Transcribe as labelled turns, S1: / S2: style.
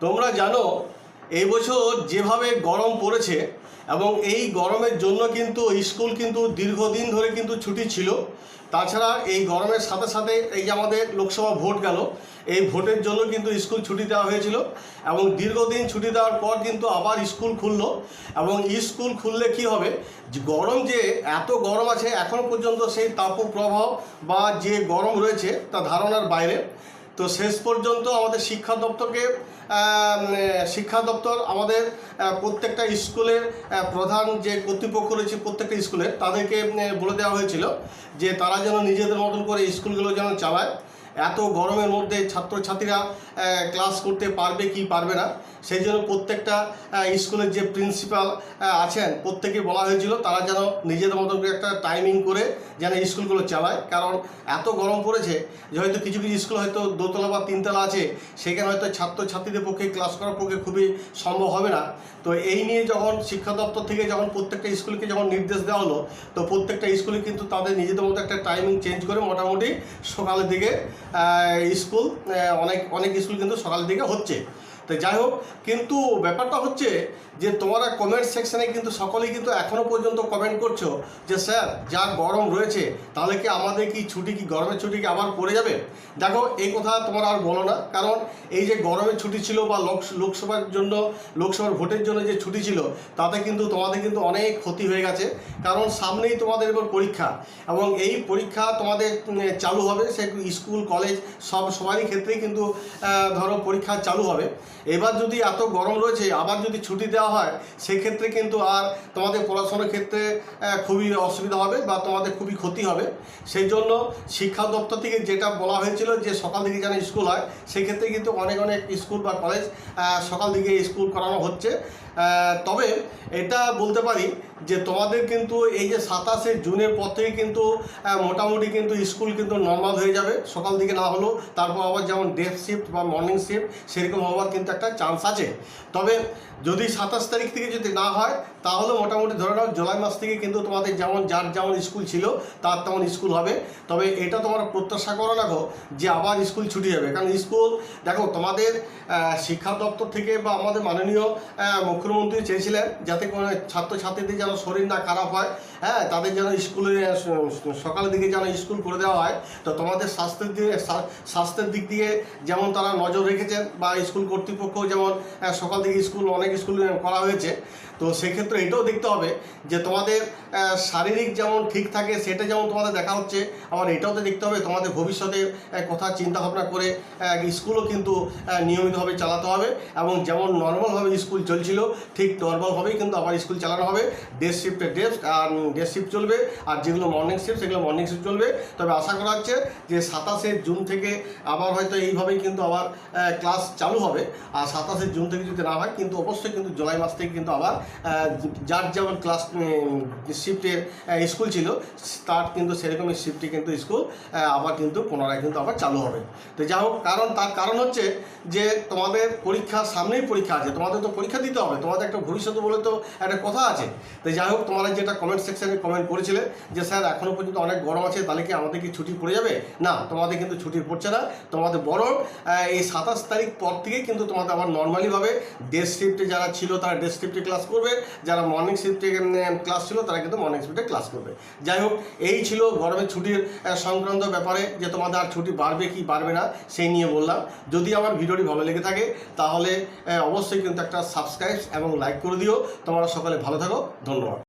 S1: তোমরা জানো এই বছর যেভাবে গরম পড়েছে এবং এই গরমের জন্য কিন্তু স্কুল কিন্তু দীর্ঘদিন ধরে কিন্তু ছুটি ছিল। তাছাড়া এই গরমের সাথে সাথে এই যে আমাদের লোকসভা ভোট গেল, এই ভোটের জন্য কিন্তু স্কুল ছুটি দেওয়া হয়েছিল এবং দীর্ঘদিন ছুটি দেওয়ার পর কিন্তু আবার স্কুল খুললো। এবং স্কুল খুললে কি হবে, গরম যে এত গরম আছে এখনও পর্যন্ত সেই তাপপ্রবাহ বা যে গরম রয়েছে তা ধারণার বাইরে। তো শেষ পর্যন্ত আমাদের শিক্ষা দপ্তর আমাদের প্রত্যেকটা স্কুলের প্রধান যে কর্তৃপক্ষ রয়েছে প্রত্যেকটা স্কুলের তাদেরকে বলে দেওয়া হয়েছিল যে তারা যেন নিজেদের মতন করে স্কুলগুলো যেন চালায়। এত গরমের মধ্যে ছাত্রছাত্রীরা ক্লাস করতে পারবে কি পারবে না, সেই জন্য প্রত্যেকটা স্কুলের যে প্রিন্সিপাল আছেন প্রত্যেকে বলা হয়েছিল তারা যেন নিজেদের মতন করে একটা টাইমিং করে যেন স্কুলগুলো চালায়। কারণ এত গরম পড়েছে যে হয়তো কিছু কিছু স্কুল হয়তো দোতলা বা তিনতলা আছে, সেখানে হয়তো ছাত্রছাত্রীদের পক্ষে ক্লাস করার পক্ষে খুবই সম্ভব হবে না। তো এই নিয়ে যখন শিক্ষা দপ্তর থেকে যখন প্রত্যেকটা স্কুলকে যখন নির্দেশ দেওয়া হলো, তো প্রত্যেকটা স্কুলে কিন্তু তাদের নিজেদের মতো একটা টাইমিং চেঞ্জ করে মোটামুটি সকালের দিকে স্কুল অনেক স্কুল কিন্তু সকালের দিকে হচ্ছে। তো যাই হোক, কিন্তু ব্যাপারটা হচ্ছে যে তোমরা কমেন্ট সেকশানে কিন্তু সকলেই কিন্তু এখনও পর্যন্ত কমেন্ট করছো যে স্যার যা গরম রয়েছে তাহলে কি আমাদের কি গরমের ছুটি কি আবার পড়ে যাবে। দেখো, এই কথা তোমরা আর বলো না, কারণ এই যে গরমের ছুটি ছিল বা লোকসভার ভোটের জন্য যে ছুটি ছিল তাতে কিন্তু তোমাদের কিন্তু অনেক ক্ষতি হয়ে গেছে। কারণ সামনেই তোমাদের এবার পরীক্ষা এবং এই পরীক্ষা তোমাদের চালু হবে, সে স্কুল কলেজ সবারই ক্ষেত্রেই কিন্তু ধরো পরীক্ষা চালু হবে। এবার যদি এত গরম রয়েছে আবার যদি ছুটি দেওয়া হয় সেক্ষেত্রে কিন্তু আর তোমাদের পড়াশোনার ক্ষেত্রে খুবই অসুবিধা হবে বা তোমাদের খুবই ক্ষতি হবে। সেই জন্য শিক্ষা দপ্তর থেকে যেটা বলা হয়েছিল যে সকাল দিকে যেন স্কুল হয়, সেক্ষেত্রে কিন্তু অনেক স্কুল বা কলেজ সকাল দিকে স্কুল করানো হচ্ছে। তবে এটা বলতে পারি যে তোমাদের কিন্তু এই যে 27শে জুনের পর থেকে কিন্তু মোটামুটি কিন্তু স্কুল কিন্তু নর্মাল হয়ে যাবে, সকাল দিকে না হলেও। তারপর আবার যেমন ডে শিফট বা মর্নিং শিফট সেরকম হওয়ার কিন্তু একটা চান্স আছে। তবে যদি 27 তারিখ থেকে যদি না হয় তাহলে মোটামুটি ধরে নাও জুলাই মাস থেকে কিন্তু তোমাদের যার যেমন স্কুল ছিল তার তেমন স্কুল হবে। তবে এটা তোমরা প্রত্যাশা করো রাখো যে আবার স্কুল ছুটি যাবে। কারণ স্কুল দেখো, তোমাদের শিক্ষা দপ্তর থেকে বা আমাদের মাননীয় মুখ্যমন্ত্রী চেয়েছিলেন যাতে কোনো ছাত্রছাত্রীদের যেন শরীর না খারাপ হয়, তাদের যেন স্কুলে সকালের দিকে যেন স্কুল করে দেওয়া হয়। তো তোমাদের স্বাস্থ্যের দিক দিয়ে যেমন তারা নজর রেখেছেন বা স্কুল কর্তৃপক্ষ যেমন সকাল দিকে অনেক স্কুল করা হয়েছে। তো সেক্ষেত্রে এটাও দেখতে হবে যে তোমাদের শারীরিক যেমন ঠিক থাকে সেটা যেমন তোমাদের দেখা হচ্ছে, আবার এটাও তো দেখতে হবে তোমাদের ভবিষ্যতের কথা চিন্তা ভাবনা করে স্কুলও কিন্তু নিয়মিতভাবে চালাতে হবে। এবং যেমন নর্মালভাবে স্কুল চলছিল ঠিক নর্মালভাবেই কিন্তু আবার স্কুল চালানো হবে। ডে শিফটে ডে শিফট চলবে, আর যেগুলো মর্নিং শিফট সেগুলো মর্নিং শিফট চলবে। তবে আশা করা হচ্ছে যে 27শে জুন থেকে আবার হয়তো এইভাবেই কিন্তু আবার ক্লাস চালু হবে। আর 27শে জুন থেকে যদি না হয় কিন্তু অবশ্যই কিন্তু জুলাই মাস থেকে কিন্তু আবার যার যেমন ক্লাস শিফটের স্কুল ছিল তার কিন্তু সেরকমই শিফটে কিন্তু স্কুল আবার কিন্তু পুনরায় কিন্তু আবার চালু হবে। তো যাই হোক, তার কারণ হচ্ছে যে তোমাদের পরীক্ষা সামনেই পরীক্ষা আছে, তোমাদের তো পরীক্ষা দিতে হবে, তোমাদের একটা ভবিষ্যৎ বলে তো একটা কথা আছে। তো যাই হোক, তোমরা যেটা কমেন্ট সেকশানে কমেন্ট করেছিলে যে স্যার এখনও পর্যন্ত অনেক গরম আছে তাহলে কি আমাদের কি ছুটি পড়ে যাবে, না, তোমাদের কিন্তু ছুটি পড়ছে না। তোমাদের বরং এই 27 তারিখ পর থেকে কিন্তু তোমাদের আবার নর্মালিভাবে ডে শিফটে যারা ছিল তারা ডে শিফটে ক্লাস করবে, যারা মর্নিং শিফটে ক্লাস ছিল তারা কিন্তু মর্নিং শিফটে ক্লাস করবে। যাই হোক, এই ছিল গরমের ছুটির সংক্রান্ত ব্যাপারে যে তোমাদের আর ছুটি বাড়বে কি বাড়বে না সেই নিয়ে বললাম। যদি আমার ভিডিওটি ভালো লেগে থাকে তাহলে অবশ্যই কিন্তু একটা সাবস্ক্রাইব এবং লাইক করে দিও। তোমরা সকলে ভালো থাকো, ধন্যবাদ।